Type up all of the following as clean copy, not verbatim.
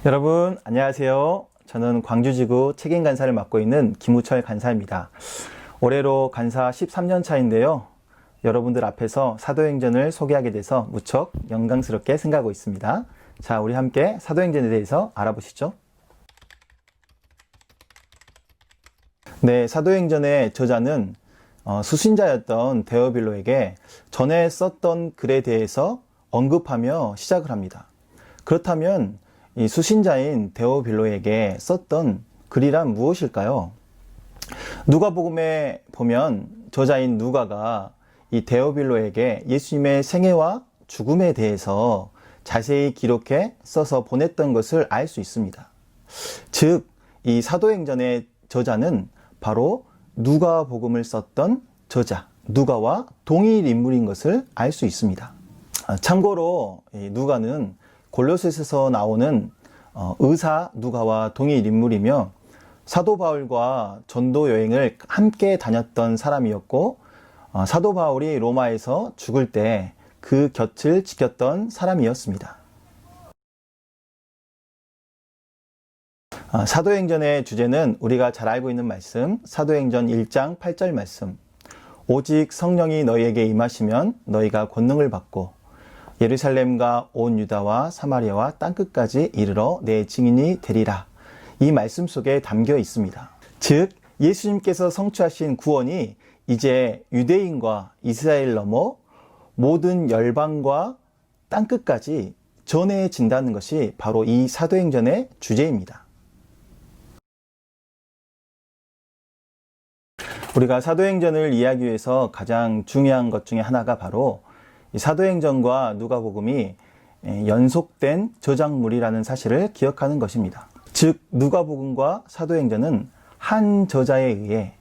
여러분 안녕하세요. 저는 광주지구 책임 간사를 맡고 있는 김우철 간사입니다. 올해로 간사 13년 차인데요. 여러분들 앞에서 사도행전을 소개하게 돼서 무척 영광스럽게 생각하고 있습니다. 자, 우리 함께 사도행전에 대해서 알아보시죠. 네, 사도행전의 저자는 수신자였던 데오빌로에게 전에 썼던 글에 대해서 언급하며 시작을 합니다. 그렇다면 이 수신자인 데오빌로에게 썼던 글이란 무엇일까요? 누가복음에 보면 저자인 누가가 이 데오빌로에게 예수님의 생애와 죽음에 대해서 자세히 기록해 써서 보냈던 것을 알 수 있습니다. 즉, 이 사도행전의 저자는 바로 누가복음을 썼던 저자, 누가와 동일 인물인 것을 알 수 있습니다. 참고로 누가는 골로새서에서 나오는 의사 누가와 동일 인물이며 사도 바울과 전도 여행을 함께 다녔던 사람이었고 사도 바울이 로마에서 죽을 때 그 곁을 지켰던 사람이었습니다. 사도행전의 주제는 우리가 잘 알고 있는 말씀, 사도행전 1장 8절 말씀. 오직 성령이 너희에게 임하시면 너희가 권능을 받고 예루살렘과 온 유다와 사마리아와 땅끝까지 이르러 내 증인이 되리라. 이 말씀 속에 담겨 있습니다. 즉, 예수님께서 성취하신 구원이 이제 유대인과 이스라엘 넘어 모든 열방과 땅끝까지 전해진다는 것이 바로 이 사도행전의 주제입니다. 우리가 사도행전을 이해하기 위해서 가장 중요한 것 중에 하나가 바로 이 사도행전과 누가복음이 연속된 저작물이라는 사실을 기억하는 것입니다. 즉, 누가복음과 사도행전은 한 저자에 의해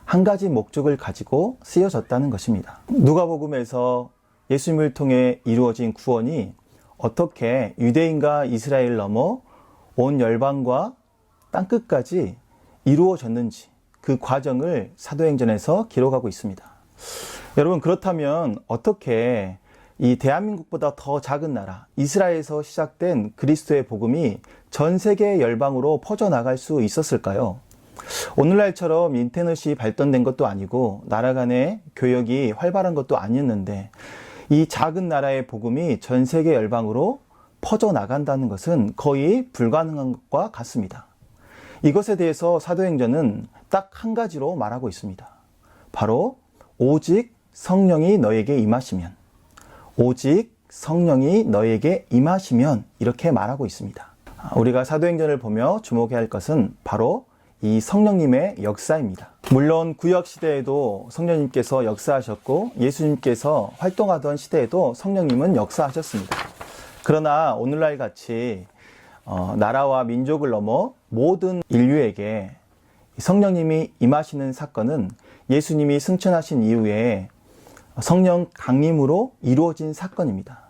한 가지 목적을 가지고 쓰여졌다는 것입니다. 누가복음에서 예수님을 통해 이루어진 구원이 어떻게 유대인과 이스라엘 넘어 온 열방과 땅끝까지 이루어졌는지 그 과정을 사도행전에서 기록하고 있습니다. 여러분, 그렇다면 어떻게 이 대한민국보다 더 작은 나라 이스라엘에서 시작된 그리스도의 복음이 전 세계 열방으로 퍼져나갈 수 있었을까요? 오늘날처럼 인터넷이 발전된 것도 아니고 나라 간의 교역이 활발한 것도 아니었는데 이 작은 나라의 복음이 전 세계 열방으로 퍼져나간다는 것은 거의 불가능한 것과 같습니다. 이것에 대해서 사도행전은 딱 한 가지로 말하고 있습니다. 바로 오직 성령이 너에게 임하시면, 오직 성령이 너에게 임하시면 이렇게 말하고 있습니다. 우리가 사도행전을 보며 주목해야 할 것은 바로 이 성령님의 역사입니다. 물론 구약 시대에도 성령님께서 역사하셨고 예수님께서 활동하던 시대에도 성령님은 역사하셨습니다. 그러나 오늘날 같이 나라와 민족을 넘어 모든 인류에게 성령님이 임하시는 사건은 예수님이 승천하신 이후에 성령 강림으로 이루어진 사건입니다.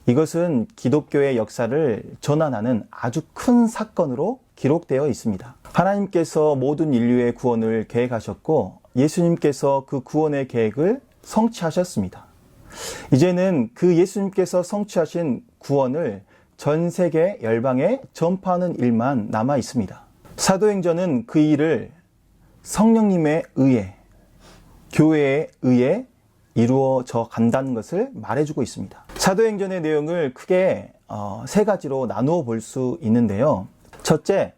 이것은 기독교의 역사를 전환하는 아주 큰 사건으로 기록되어 있습니다. 하나님께서 모든 인류의 구원을 계획하셨고 예수님께서 그 구원의 계획을 성취하셨습니다. 이제는 그 예수님께서 성취하신 구원을 전 세계 열방에 전파하는 일만 남아 있습니다. 사도행전은 그 일을 성령님에 의해, 교회에 의해 이루어져 간다는 것을 말해주고 있습니다. 사도행전의 내용을 크게 세 가지로 나누어 볼 수 있는데요. 첫째,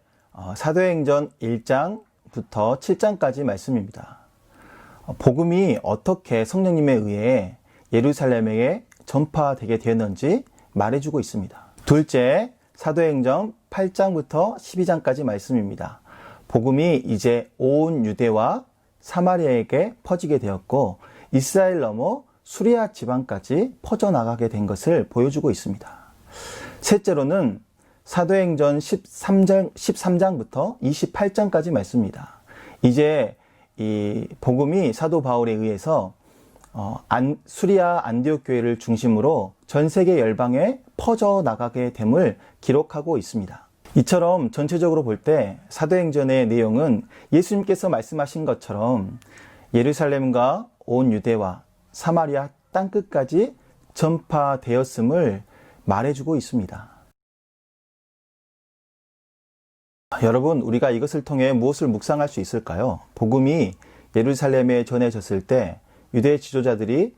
사도행전 1장부터 7장까지 말씀입니다. 복음이 어떻게 성령님에 의해 예루살렘에 전파되게 되었는지 말해주고 있습니다. 둘째, 사도행전 8장부터 12장까지 말씀입니다. 복음이 이제 온 유대와 사마리아에게 퍼지게 되었고 이스라엘 넘어 수리아 지방까지 퍼져나가게 된 것을 보여주고 있습니다. 셋째로는 사도행전 13장부터 28장까지 말씀입니다. 이제 이 복음이 사도 바울에 의해서 수리아 안디옥 교회를 중심으로 전 세계 열방에 퍼져나가게 됨을 기록하고 있습니다. 이처럼 전체적으로 볼 때 사도행전의 내용은 예수님께서 말씀하신 것처럼 예루살렘과 온 유대와 사마리아 땅끝까지 전파되었음을 말해주고 있습니다. 여러분, 우리가 이것을 통해 무엇을 묵상할 수 있을까요? 복음이 예루살렘에 전해졌을 때 유대 지도자들이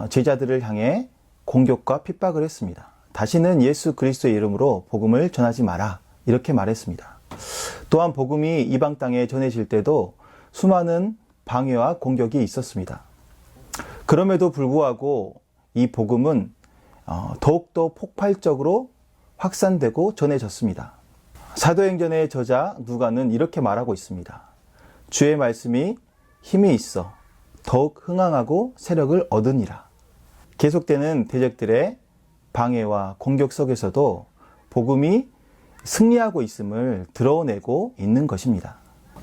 제자들을 향해 공격과 핍박을 했습니다. 다시는 예수 그리스도의 이름으로 복음을 전하지 마라, 이렇게 말했습니다. 또한 복음이 이방 땅에 전해질 때도 수많은 방해와 공격이 있었습니다. 그럼에도 불구하고 이 복음은 더욱더 폭발적으로 확산되고 전해졌습니다. 사도행전의 저자 누가는 이렇게 말하고 있습니다. 주의 말씀이 힘이 있어 더욱 흥황하고 세력을 얻으니라. 계속되는 대적들의 방해와 공격 속에서도 복음이 승리하고 있음을 드러내고 있는 것입니다.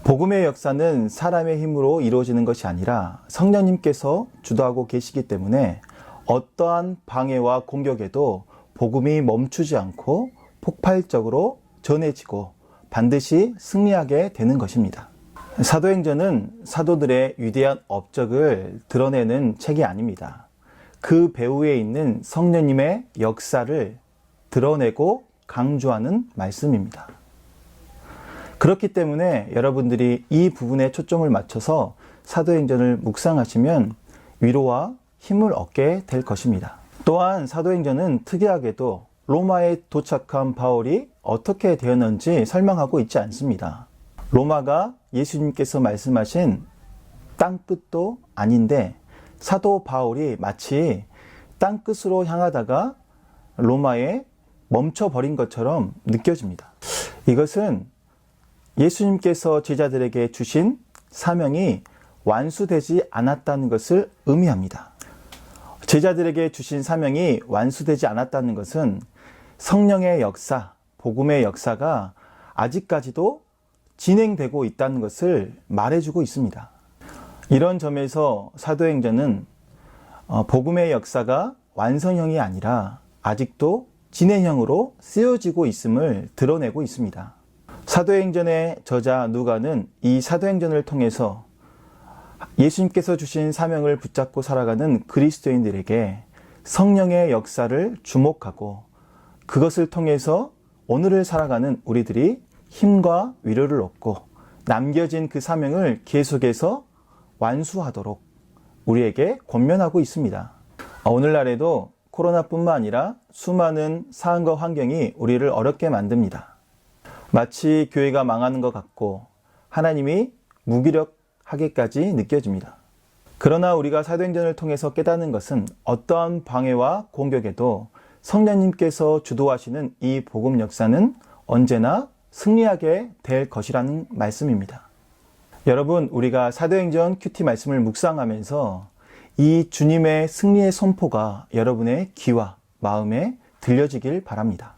복음의 역사는 사람의 힘으로 이루어지는 것이 아니라 성령님께서 주도하고 계시기 때문에 어떠한 방해와 공격에도 복음이 멈추지 않고 폭발적으로 전해지고 반드시 승리하게 되는 것입니다. 사도행전은 사도들의 위대한 업적을 드러내는 책이 아닙니다. 그 배후에 있는 성령님의 역사를 드러내고 강조하는 말씀입니다. 그렇기 때문에 여러분들이 이 부분에 초점을 맞춰서 사도행전을 묵상하시면 위로와 힘을 얻게 될 것입니다. 또한 사도행전은 특이하게도 로마에 도착한 바울이 어떻게 되었는지 설명하고 있지 않습니다. 로마가 예수님께서 말씀하신 땅끝도 아닌데 사도 바울이 마치 땅끝으로 향하다가 로마에 멈춰버린 것처럼 느껴집니다. 이것은 예수님께서 제자들에게 주신 사명이 완수되지 않았다는 것을 의미합니다. 제자들에게 주신 사명이 완수되지 않았다는 것은 성령의 역사, 복음의 역사가 아직까지도 진행되고 있다는 것을 말해주고 있습니다. 이런 점에서 사도행전은 복음의 역사가 완성형이 아니라 아직도 진행형으로 쓰여지고 있음을 드러내고 있습니다. 사도행전의 저자 누가는 이 사도행전을 통해서 예수님께서 주신 사명을 붙잡고 살아가는 그리스도인들에게 성령의 역사를 주목하고 그것을 통해서 오늘을 살아가는 우리들이 힘과 위로를 얻고 남겨진 그 사명을 계속해서 완수하도록 우리에게 권면하고 있습니다. 오늘날에도 코로나뿐만 아니라 수많은 사안과 환경이 우리를 어렵게 만듭니다. 마치 교회가 망하는 것 같고 하나님이 무기력하게까지 느껴집니다. 그러나 우리가 사도행전을 통해서 깨닫는 것은 어떠한 방해와 공격에도 성령님께서 주도하시는 이 복음 역사는 언제나 승리하게 될 것이라는 말씀입니다. 여러분, 우리가 사도행전 큐티 말씀을 묵상하면서 이 주님의 승리의 선포가 여러분의 귀와 마음에 들려지길 바랍니다.